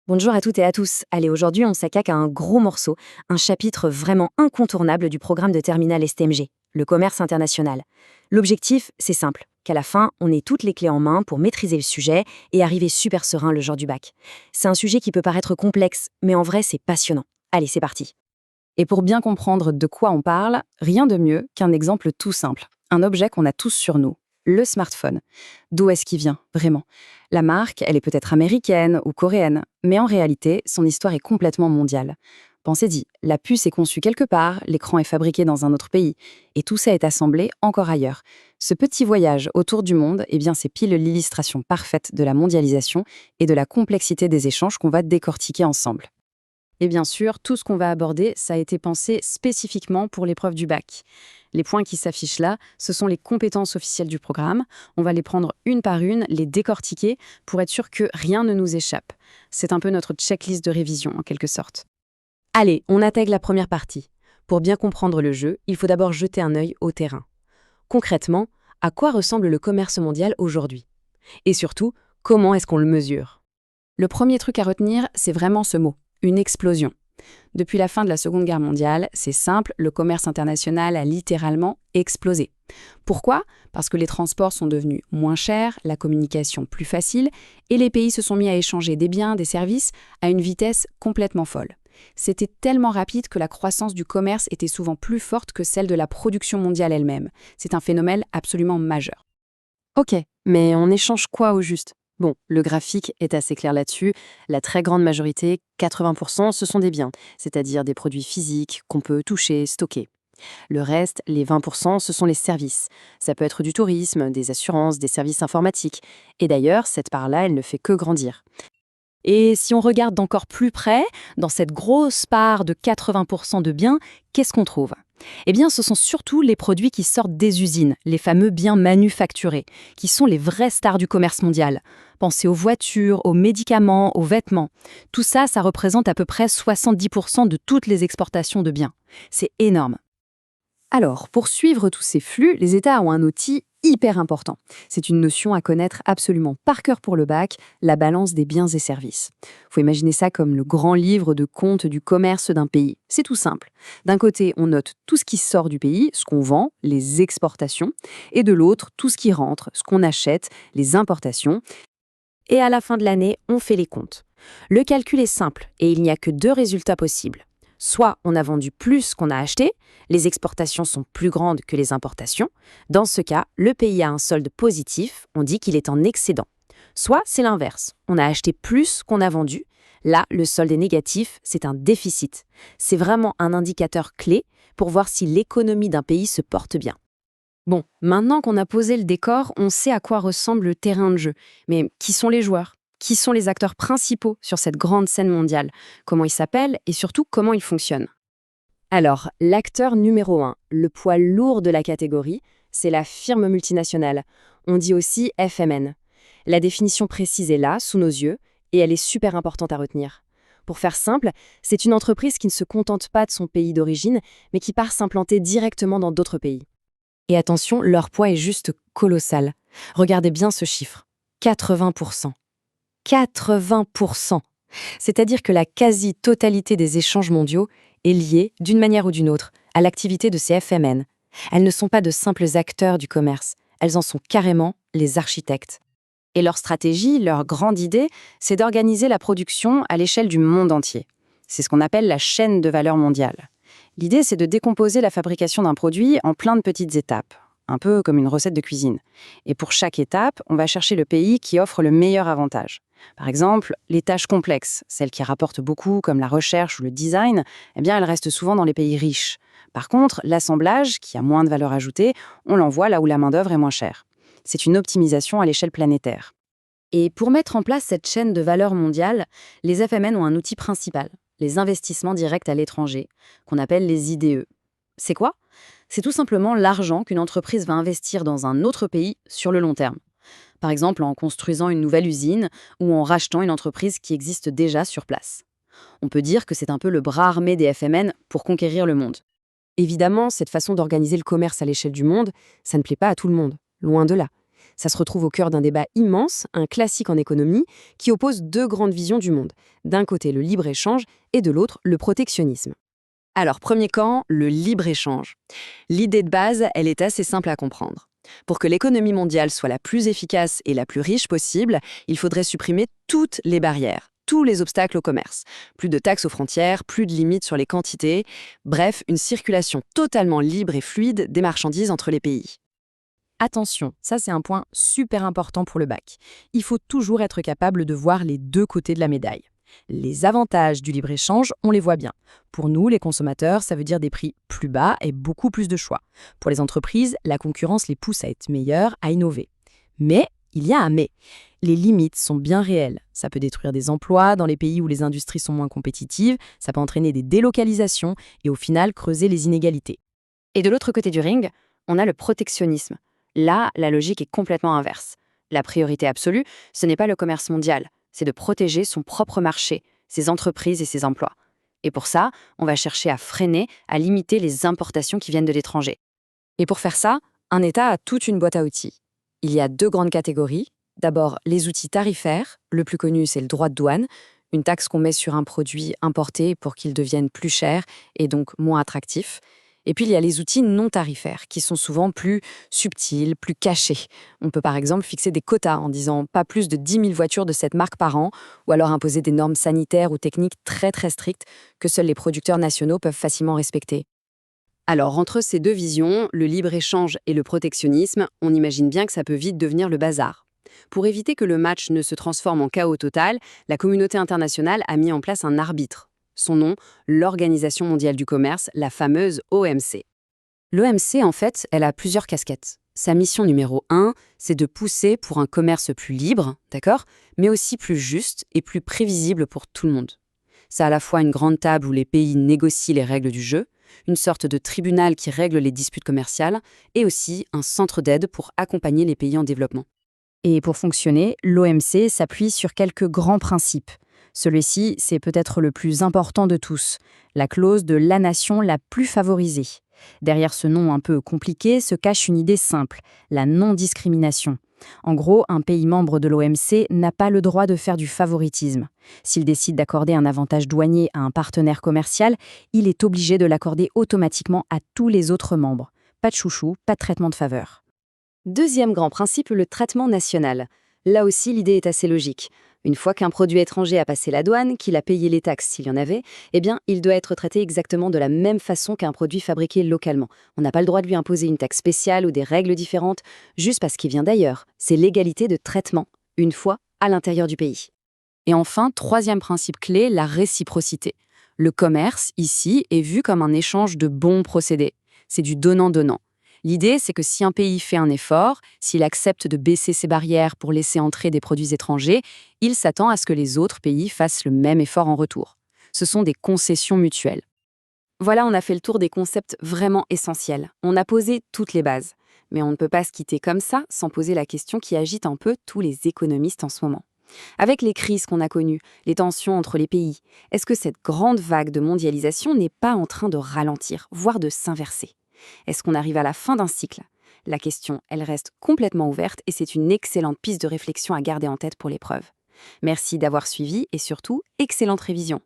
Bonjour à toutes et à tous. Allez, aujourd'hui, on s'attaque à un gros morceau, un chapitre vraiment incontournable du programme de terminale STMG, le commerce international. L'objectif, c'est simple, qu'à la fin, on ait toutes les clés en main pour maîtriser le sujet et arriver super serein le jour du bac. C'est un sujet qui peut paraître complexe, mais en vrai, c'est passionnant. Allez, c'est parti. Et pour bien comprendre de quoi on parle, rien de mieux qu'un exemple tout simple. Un objet qu'on a tous sur nous, le smartphone. D'où est-ce qu'il vient, vraiment? La marque, elle est peut-être américaine ou coréenne, mais en réalité, son histoire est complètement mondiale. Pensez-y, la puce est conçue quelque part, l'écran est fabriqué dans un autre pays, et tout ça est assemblé encore ailleurs. Ce petit voyage autour du monde, eh bien, c'est pile l'illustration parfaite de la mondialisation et de la complexité des échanges qu'on va décortiquer ensemble. Et bien sûr, tout ce qu'on va aborder, ça a été pensé spécifiquement pour l'épreuve du bac. Les points qui s'affichent là, ce sont les compétences officielles du programme. On va les prendre une par une, les décortiquer pour être sûr que rien ne nous échappe. C'est un peu notre checklist de révision, en quelque sorte. Allez, on attaque la première partie. Pour bien comprendre le jeu, il faut d'abord jeter un œil au terrain. Concrètement, à quoi ressemble le commerce mondial aujourd'hui? Et surtout, comment est-ce qu'on le mesure? Le premier truc à retenir, c'est vraiment ce mot, une explosion. Depuis la fin de la Seconde Guerre mondiale, c'est simple, le commerce international a littéralement explosé. Pourquoi? Parce que les transports sont devenus moins chers, la communication plus facile, et les pays se sont mis à échanger des biens, des services, à une vitesse complètement folle. C'était tellement rapide que la croissance du commerce était souvent plus forte que celle de la production mondiale elle-même. C'est un phénomène absolument majeur. Ok, mais on échange quoi au juste? Bon, le graphique est assez clair là-dessus. La très grande majorité, 80%, ce sont des biens, c'est-à-dire des produits physiques qu'on peut toucher, stocker. Le reste, les 20%, ce sont les services. Ça peut être du tourisme, des assurances, des services informatiques. Et d'ailleurs, cette part-là, elle ne fait que grandir. Et si on regarde d'encore plus près, dans cette grosse part de 80% de biens, qu'est-ce qu'on trouve? Eh bien, ce sont surtout les produits qui sortent des usines, les fameux biens manufacturés, qui sont les vraies stars du commerce mondial. Pensez aux voitures, aux médicaments, aux vêtements. Tout ça, ça représente à peu près 70% de toutes les exportations de biens. C'est énorme. Alors, pour suivre tous ces flux, les États ont un outil hyper important. C'est une notion à connaître absolument par cœur pour le bac, la balance des biens et services. Faut imaginer ça comme le grand livre de compte du commerce d'un pays. C'est tout simple. D'un côté, on note tout ce qui sort du pays, ce qu'on vend, les exportations, et de l'autre, tout ce qui rentre, ce qu'on achète, les importations. Et à la fin de l'année, on fait les comptes. Le calcul est simple et il n'y a que deux résultats possibles. Soit on a vendu plus qu'on a acheté, les exportations sont plus grandes que les importations. Dans ce cas, le pays a un solde positif, on dit qu'il est en excédent. Soit c'est l'inverse, on a acheté plus qu'on a vendu. Là, le solde est négatif, c'est un déficit. C'est vraiment un indicateur clé pour voir si l'économie d'un pays se porte bien. Bon, maintenant qu'on a posé le décor, on sait à quoi ressemble le terrain de jeu. Mais qui sont les joueurs? Qui sont les acteurs principaux sur cette grande scène mondiale? Comment ils s'appellent et surtout comment ils fonctionnent? Alors, l'acteur numéro 1, le poids lourd de la catégorie, c'est la firme multinationale. On dit aussi FMN. La définition précise est là, sous nos yeux, et elle est super importante à retenir. Pour faire simple, c'est une entreprise qui ne se contente pas de son pays d'origine, mais qui part s'implanter directement dans d'autres pays. Et attention, leur poids est juste colossal. Regardez bien ce chiffre. 80%. 80%. C'est-à-dire que la quasi-totalité des échanges mondiaux est liée, d'une manière ou d'une autre, à l'activité de ces FMN. Elles ne sont pas de simples acteurs du commerce, elles en sont carrément les architectes. Et leur stratégie, leur grande idée, c'est d'organiser la production à l'échelle du monde entier. C'est ce qu'on appelle la chaîne de valeur mondiale. L'idée, c'est de décomposer la fabrication d'un produit en plein de petites étapes, un peu comme une recette de cuisine. Et pour chaque étape, on va chercher le pays qui offre le meilleur avantage. Par exemple, les tâches complexes, celles qui rapportent beaucoup, comme la recherche ou le design, eh bien, elles restent souvent dans les pays riches. Par contre, l'assemblage, qui a moins de valeur ajoutée, on l'envoie là où la main-d'œuvre est moins chère. C'est une optimisation à l'échelle planétaire. Et pour mettre en place cette chaîne de valeur mondiale, les FMN ont un outil principal, les investissements directs à l'étranger, qu'on appelle les IDE. C'est quoi? C'est tout simplement l'argent qu'une entreprise va investir dans un autre pays sur le long terme. Par exemple en construisant une nouvelle usine ou en rachetant une entreprise qui existe déjà sur place. On peut dire que c'est un peu le bras armé des FMN pour conquérir le monde. Évidemment, cette façon d'organiser le commerce à l'échelle du monde, ça ne plaît pas à tout le monde, loin de là. Ça se retrouve au cœur d'un débat immense, un classique en économie, qui oppose deux grandes visions du monde. D'un côté, le libre-échange et de l'autre, le protectionnisme. Alors, premier camp, le libre-échange. L'idée de base, elle est assez simple à comprendre. Pour que l'économie mondiale soit la plus efficace et la plus riche possible, il faudrait supprimer toutes les barrières, tous les obstacles au commerce. Plus de taxes aux frontières, plus de limites sur les quantités, bref, une circulation totalement libre et fluide des marchandises entre les pays. Attention, ça c'est un point super important pour le bac. Il faut toujours être capable de voir les deux côtés de la médaille. Les avantages du libre-échange, on les voit bien. Pour nous, les consommateurs, ça veut dire des prix plus bas et beaucoup plus de choix. Pour les entreprises, la concurrence les pousse à être meilleures, à innover. Mais il y a un mais. Les limites sont bien réelles. Ça peut détruire des emplois dans les pays où les industries sont moins compétitives, ça peut entraîner des délocalisations et au final creuser les inégalités. Et de l'autre côté du ring, on a le protectionnisme. Là, la logique est complètement inverse. La priorité absolue, ce n'est pas le commerce mondial, c'est de protéger son propre marché, ses entreprises et ses emplois. Et pour ça, on va chercher à freiner, à limiter les importations qui viennent de l'étranger. Et pour faire ça, un État a toute une boîte à outils. Il y a deux grandes catégories. D'abord, les outils tarifaires. Le plus connu, c'est le droit de douane, une taxe qu'on met sur un produit importé pour qu'il devienne plus cher et donc moins attractif. Et puis, il y a les outils non tarifaires, qui sont souvent plus subtils, plus cachés. On peut par exemple fixer des quotas en disant pas plus de 10 000 voitures de cette marque par an, ou alors imposer des normes sanitaires ou techniques très très strictes que seuls les producteurs nationaux peuvent facilement respecter. Alors, entre ces deux visions, le libre-échange et le protectionnisme, on imagine bien que ça peut vite devenir le bazar. Pour éviter que le match ne se transforme en chaos total, la communauté internationale a mis en place un arbitre. Son nom, l'Organisation mondiale du commerce, la fameuse OMC. L'OMC, en fait, elle a plusieurs casquettes. Sa mission numéro 1, c'est de pousser pour un commerce plus libre, d'accord, mais aussi plus juste et plus prévisible pour tout le monde. C'est à la fois une grande table où les pays négocient les règles du jeu, une sorte de tribunal qui règle les disputes commerciales, et aussi un centre d'aide pour accompagner les pays en développement. Et pour fonctionner, l'OMC s'appuie sur quelques grands principes. Celui-ci, c'est peut-être le plus important de tous, la clause de la nation la plus favorisée. Derrière ce nom un peu compliqué se cache une idée simple, la non-discrimination. En gros, un pays membre de l'OMC n'a pas le droit de faire du favoritisme. S'il décide d'accorder un avantage douanier à un partenaire commercial, il est obligé de l'accorder automatiquement à tous les autres membres. Pas de chouchou, pas de traitement de faveur. Deuxième grand principe, le traitement national. Là aussi, l'idée est assez logique. Une fois qu'un produit étranger a passé la douane, qu'il a payé les taxes s'il y en avait, eh bien, il doit être traité exactement de la même façon qu'un produit fabriqué localement. On n'a pas le droit de lui imposer une taxe spéciale ou des règles différentes, juste parce qu'il vient d'ailleurs. C'est l'égalité de traitement, une fois à l'intérieur du pays. Et enfin, troisième principe clé, la réciprocité. Le commerce, ici, est vu comme un échange de bons procédés. C'est du donnant-donnant. L'idée, c'est que si un pays fait un effort, s'il accepte de baisser ses barrières pour laisser entrer des produits étrangers, il s'attend à ce que les autres pays fassent le même effort en retour. Ce sont des concessions mutuelles. Voilà, on a fait le tour des concepts vraiment essentiels. On a posé toutes les bases. Mais on ne peut pas se quitter comme ça sans poser la question qui agite un peu tous les économistes en ce moment. Avec les crises qu'on a connues, les tensions entre les pays, est-ce que cette grande vague de mondialisation n'est pas en train de ralentir, voire de s'inverser ? Est-ce qu'on arrive à la fin d'un cycle ? La question, elle reste complètement ouverte et c'est une excellente piste de réflexion à garder en tête pour l'épreuve. Merci d'avoir suivi et surtout, excellente révision.